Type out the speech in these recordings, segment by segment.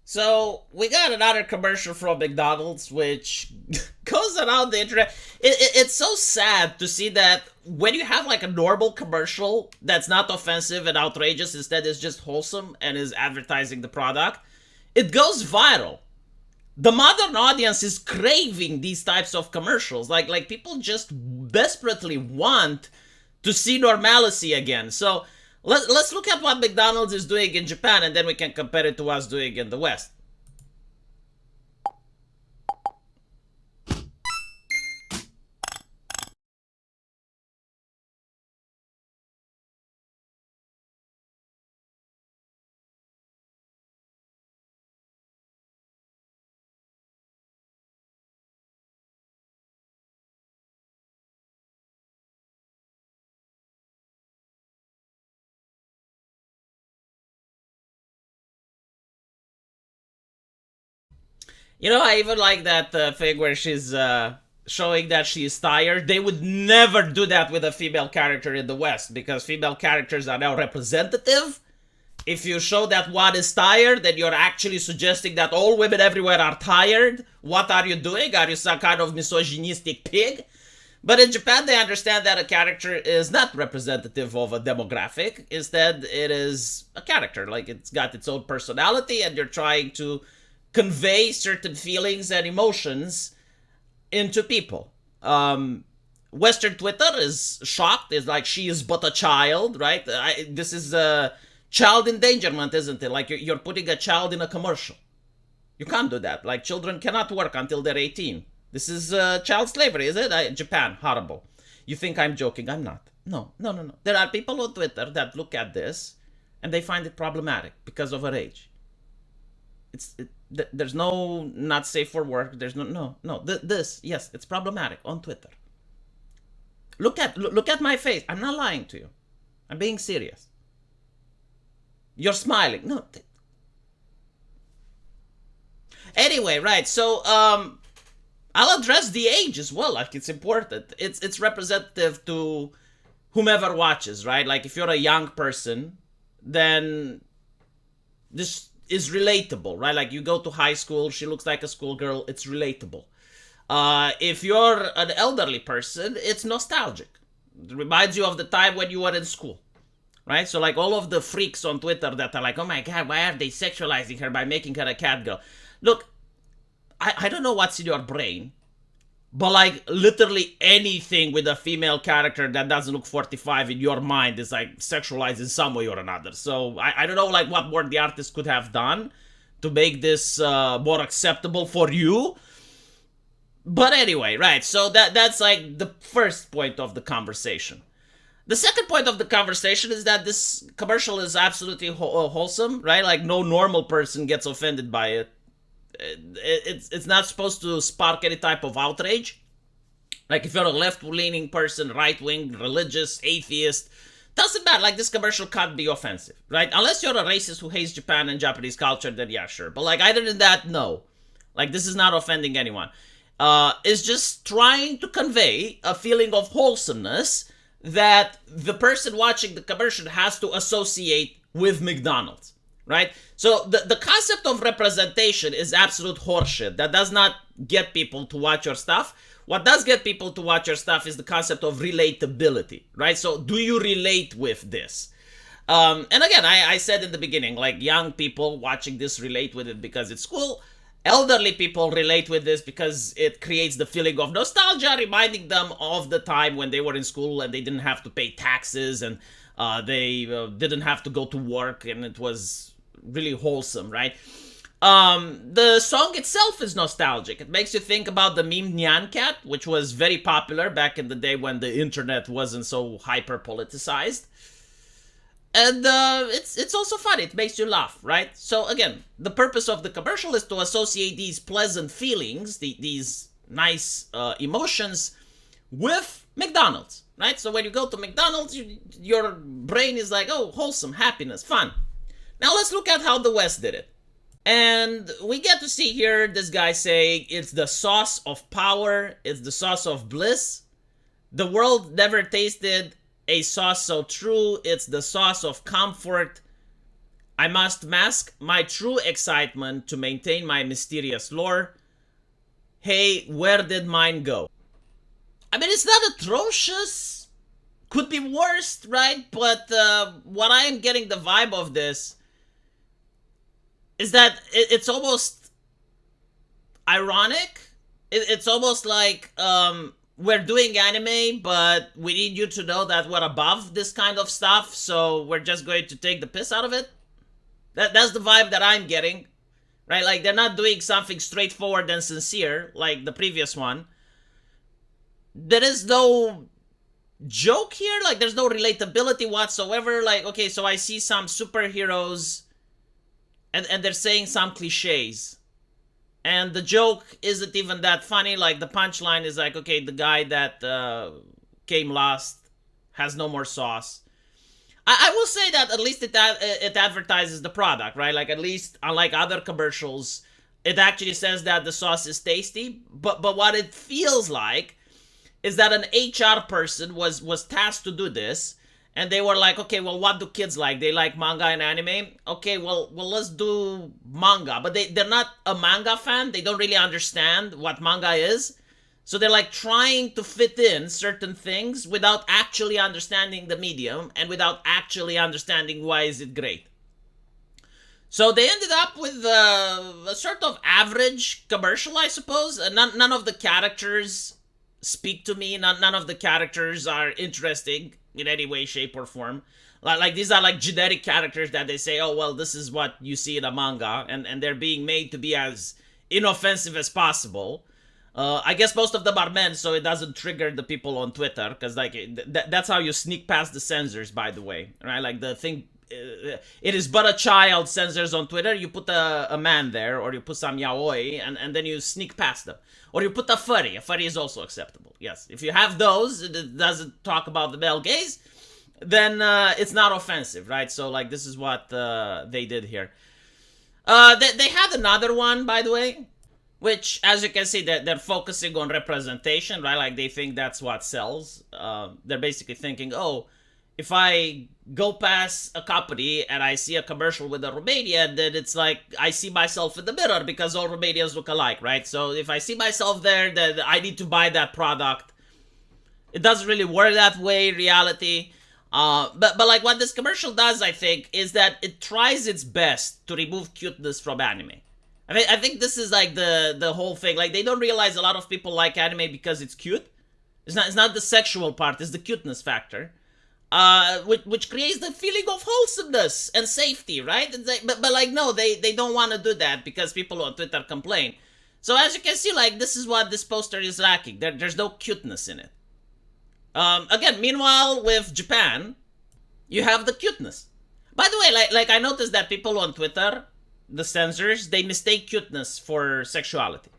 So we got another commercial from McDonald's, which goes around the internet. It's so sad to see that when you have like a normal commercial that's not offensive and outrageous, instead is just wholesome and is advertising the product, it goes viral. The modern audience is craving these types of commercials. Like people just desperately want to see normalcy again. So let's look at what McDonald's is doing in Japan, and then we can compare it to what's doing in the West. I even like that thing where she's showing that she's tired. They would never do that with a female character in the West because female characters are now representative. If you show that one is tired, then you're actually suggesting that all women everywhere are tired. What are you doing? Are you some kind of misogynistic pig? But in Japan, they understand that a character is not representative of a demographic. Instead, it is a character. Like, it's got its own personality, and you're trying to convey certain feelings and emotions into people. Western Twitter is shocked. It's like, she is but a child, right? This is child endangerment, isn't it? Like, you're putting a child in a commercial. You can't do that. Like, children cannot work until they're 18. This is child slavery, is it? Japan, horrible. You think I'm joking? I'm not. No, no, no, no. There are people on Twitter that look at this and they find it problematic because of her age. There's no not safe for work. There's no. This, yes, it's problematic on Twitter. Look at my face. I'm not lying to you. I'm being serious. You're smiling. No. Anyway, right. So I'll address the age as well. Like, it's important. It's representative to whomever watches, right? Like, if you're a young person, then this is relatable, right? Like, you go to high school, she looks like a schoolgirl, it's relatable. If you're an elderly person, it's nostalgic. It reminds you of the time when you were in school, right? So, like, all of the freaks on Twitter that are like, oh my god, why are they sexualizing her by making her a cat girl? Look, I don't know what's in your brain, but like literally anything with a female character that doesn't look 45 in your mind is like sexualized in some way or another. So I don't know like what more the artist could have done to make this more acceptable for you. But anyway, right, so that's like the first point of the conversation. The second point of the conversation is that this commercial is absolutely wholesome, right? Like, no normal person gets offended by it. It's not supposed to spark any type of outrage. Like, if you're a left-leaning person, right-wing, religious, atheist, doesn't matter. Like, this commercial can't be offensive, right? Unless you're a racist who hates Japan and Japanese culture, then yeah, sure. But like, other than that, no. Like, this is not offending anyone. It's just trying to convey a feeling of wholesomeness that the person watching the commercial has to associate with McDonald's, right? So the concept of representation is absolute horseshit. That does not get people to watch your stuff. What does get people to watch your stuff is the concept of relatability, right? So do you relate with this? And again, I said in the beginning, like, young people watching this relate with it because it's cool. Elderly people relate with this because it creates the feeling of nostalgia, reminding them of the time when they were in school and they didn't have to pay taxes and they didn't have to go to work, and it was really wholesome, right? The song itself is nostalgic. It makes you think about the meme Nyan Cat, which was very popular back in the day when the internet wasn't so hyper politicized. And it's also funny. It makes you laugh, right? So again, the purpose of the commercial is to associate these pleasant feelings, these nice emotions, with McDonald's, right? So when you go to McDonald's, your brain is like, oh, wholesome, happiness, fun. Now let's look at how the West did it. And we get to see here this guy saying it's the sauce of power, it's the sauce of bliss. The world never tasted a sauce so true, it's the sauce of comfort. I must mask my true excitement to maintain my mysterious lore. Hey, where did mine go? I mean, it's not atrocious. Could be worse, right? But what I am getting the vibe of this is that it's almost ironic. It's almost like we're doing anime, but we need you to know that we're above this kind of stuff, so we're just going to take the piss out of it. That's the vibe that I'm getting, right? Like, they're not doing something straightforward and sincere like the previous one. There is no joke here. Like, there's no relatability whatsoever. Like, okay, so I see some superheroes and they're saying some cliches. And the joke isn't even that funny. Like, the punchline is like, okay, the guy that came last has no more sauce. I will say that at least it advertises the product, right? Like, at least, unlike other commercials, it actually says that the sauce is tasty. But what it feels like is that an HR person was tasked to do this. And they were like, okay, well, what do kids like? They like manga and anime. Okay, well, let's do manga. But they're not a manga fan. They don't really understand what manga is. So they're like trying to fit in certain things without actually understanding the medium and without actually understanding why is it great. So they ended up with a sort of average commercial, I suppose. None of the characters speak to me. None of the characters are interesting in any way, shape, or form. Like these are like generic characters that they say, oh, well, this is what you see in a manga, and they're being made to be as inoffensive as possible. I guess most of them are men, so it doesn't trigger the people on Twitter, because like that's how you sneak past the censors, by the way, right? Like the thing, it is but a child censors on Twitter. You put a man there, or you put some yaoi, and then you sneak past them. Or you put a furry. A furry is also acceptable. Yes, if you have those, it doesn't talk about the male gaze, then it's not offensive, right? So like this is what they did here. They had another one, by the way, which, as you can see, they're focusing on representation, right? Like they think that's what sells. They're basically thinking, oh, if I go past a company and I see a commercial with a Romanian, then it's like I see myself in the mirror because all Romanians look alike, right? So if I see myself there, then I need to buy that product. It doesn't really work that way in reality. But like what this commercial does, I think, is that it tries its best to remove cuteness from anime. I think this is like the whole thing. Like they don't realize a lot of people like anime because it's cute. It's not the sexual part, it's the cuteness factor. Which creates the feeling of wholesomeness and safety, right? But like, no, they don't want to do that because people on Twitter complain. So as you can see, like, this is what this poster is lacking. There's no cuteness in it. Again, meanwhile, with Japan, you have the cuteness. By the way, like I noticed that people on Twitter, the censors, they mistake cuteness for sexuality.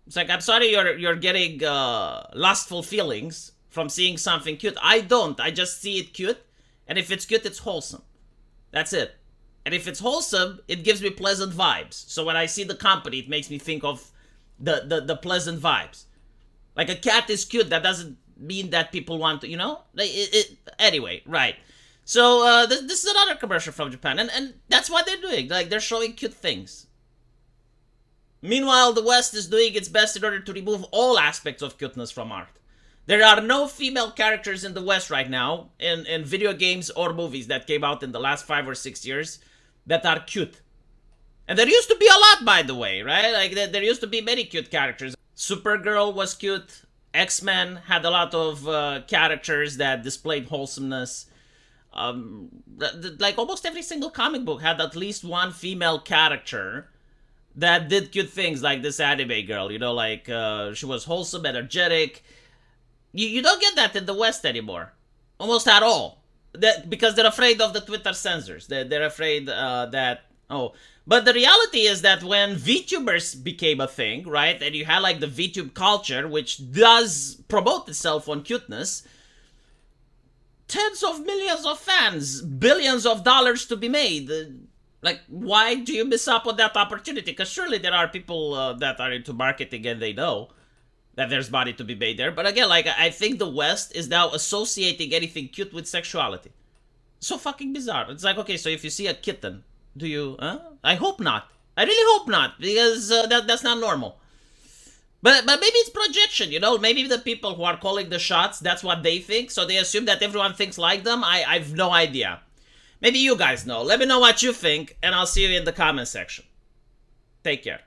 It's like, I'm sorry you're getting lustful feelings from seeing something cute. I don't. I just see it cute. And if it's cute, it's wholesome. That's it. And if it's wholesome, it gives me pleasant vibes. So when I see the company, it makes me think of the pleasant vibes. Like a cat is cute. That doesn't mean that people want to, you know? Anyway, right. So this is another commercial from Japan. And that's what they're doing. Like, they're showing cute things. Meanwhile, the West is doing its best in order to remove all aspects of cuteness from art. There are no female characters in the West right now, in video games or movies that came out in the last 5 or 6 years, that are cute. And there used to be a lot, by the way, right? Like, there used to be many cute characters. Supergirl was cute. X-Men had a lot of characters that displayed wholesomeness. Like, almost every single comic book had at least one female character that did cute things, like this anime girl, you know, like, she was wholesome, energetic. You don't get that in the West anymore. Almost at all. Because they're afraid of the Twitter censors. They're afraid that... Oh, but the reality is that when VTubers became a thing, right? And you had like the VTube culture, which does promote itself on cuteness. Tens of millions of fans. Billions of dollars to be made. Like, why do you miss up on that opportunity? Because surely there are people that are into marketing and they know that there's money to be made there. But again, like, I think the West is now associating anything cute with sexuality. So fucking bizarre. It's like, okay, so if you see a kitten, do you? I hope not. I really hope not, because that's not normal. But maybe it's projection, you know. Maybe the people who are calling the shots, that's what they think, so they assume that everyone thinks like them. I've no idea. Maybe you guys know. Let me know what you think, and I'll see you in the comment section. Take care.